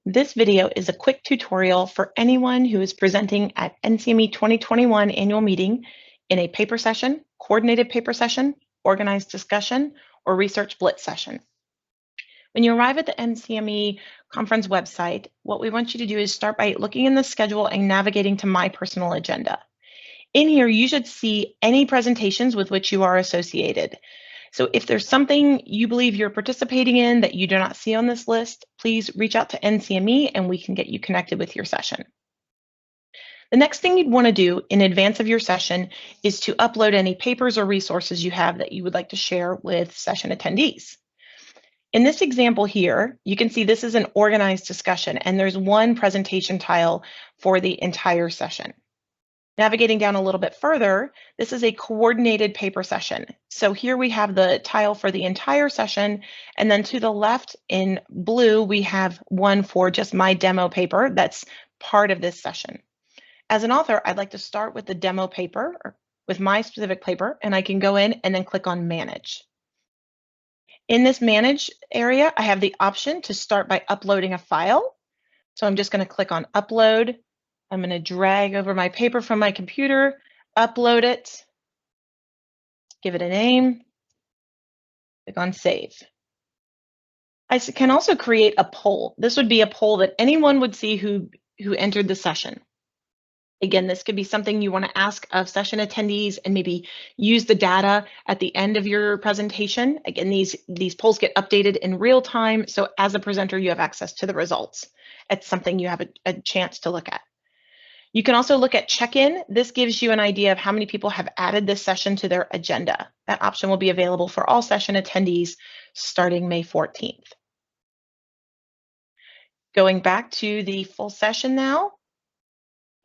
This video is a quick tutorial for anyone who is presenting at NCME 2021 annual meeting in a paper session, coordinated paper session, organized discussion, or research blitz session. When you arrive at the NCME conference website, what we want you to do is start by looking in the schedule and navigating to My Personal Agenda. In here, you should see any presentations with which you are associated. So if there's something you believe you're participating in that you do not see on this list, please reach out to NCME and we can get you connected with your session. The next thing you'd want to do in advance of your session is to upload any papers or resources you have that you would like to share with session attendees. In this example here, you can see this is an organized discussion and there's one presentation tile for the entire session. Navigating down a little bit further, this is a coordinated paper session. So here we have the tile for the entire session, and then to the left in blue, we have one for just my demo paper that's part of this session. As an author, I'd like to start with the demo paper, or with my specific paper, and I can go in and then click on Manage. In this Manage area, I have the option to start by uploading a file. So I'm just going to click on Upload. I'm going to drag over my paper from my computer, upload it, give it a name, click on Save. I can also create a poll. This would be a poll that anyone would see who entered the session. Again, this could be something you want to ask of session attendees and maybe use the data at the end of your presentation. Again, these polls get updated in real time, so as a presenter, you have access to the results. It's something you have a chance to look at. You can also look at Checkin. This gives you an idea of how many people have added this session to their agenda. That option will be available for all session attendees starting May 14th. Going back to the full session now.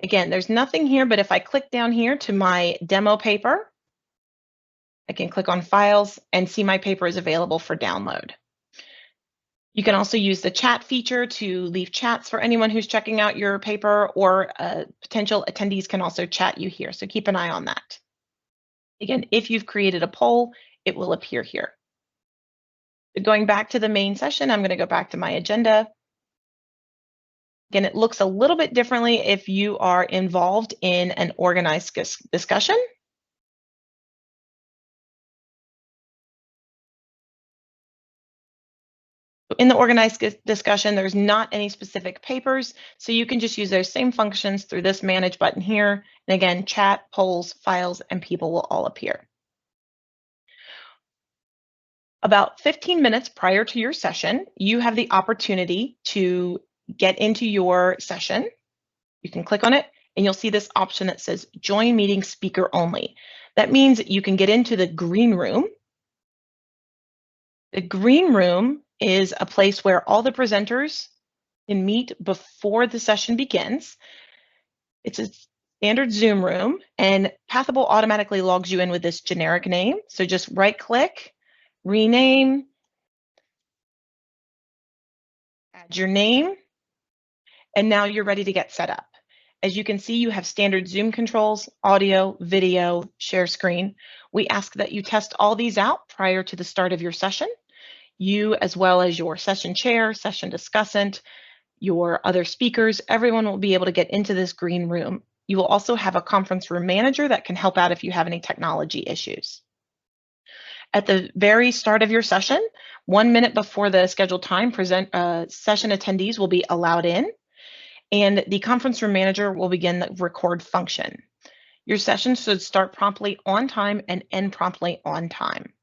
Again, there's nothing here, but if I click down here to my demo paper, I can click on Files and see my paper is available for download. You can also use the chat feature to leave chats for anyone who's checking out your paper, or potential attendees can also chat you here, so keep an eye on that. Again, if you've created a poll, it will appear here. Going back to the main session, I'm going to go back to my agenda. Again, it looks a little bit differently if you are involved in an organized discussion. In the organized discussion, there's not any specific papers, so you can just use those same functions through this Manage button here. And again, chat, polls, files, and people will all appear. About 15 minutes prior to your session, you have the opportunity to get into your session. You can click on it, and you'll see this option that says Join Meeting Speaker Only. That means that you can get into the green room. The green room is a place where all the presenters can meet before the session begins. It's a standard Zoom room, and Pathable automatically logs you in with this generic name. So just right-click, rename, add your name, and now you're ready to get set up. As you can see, you have standard Zoom controls, audio, video, share screen. We ask that you test all these out prior to the start of your session. You, as well as your session chair, session discussant, your other speakers, everyone will be able to get into this green room. You will also have a conference room manager that can help out if you have any technology issues. At the very start of your session, 1 minute before the scheduled time, session attendees will be allowed in, and the conference room manager will begin the record function. Your session should start promptly on time and end promptly on time.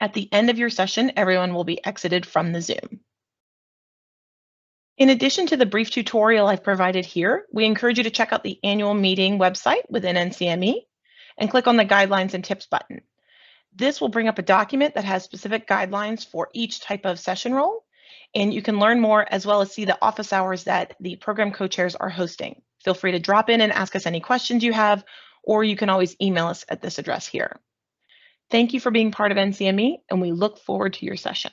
At the end of your session, everyone will be exited from the Zoom. In addition to the brief tutorial I've provided here, we encourage you to check out the annual meeting website within NCME and click on the Guidelines and Tips button. This will bring up a document that has specific guidelines for each type of session role, and you can learn more as well as see the office hours that the program co-chairs are hosting. Feel free to drop in and ask us any questions you have, or you can always email us at this address here. Thank you for being part of NCME, and we look forward to your session.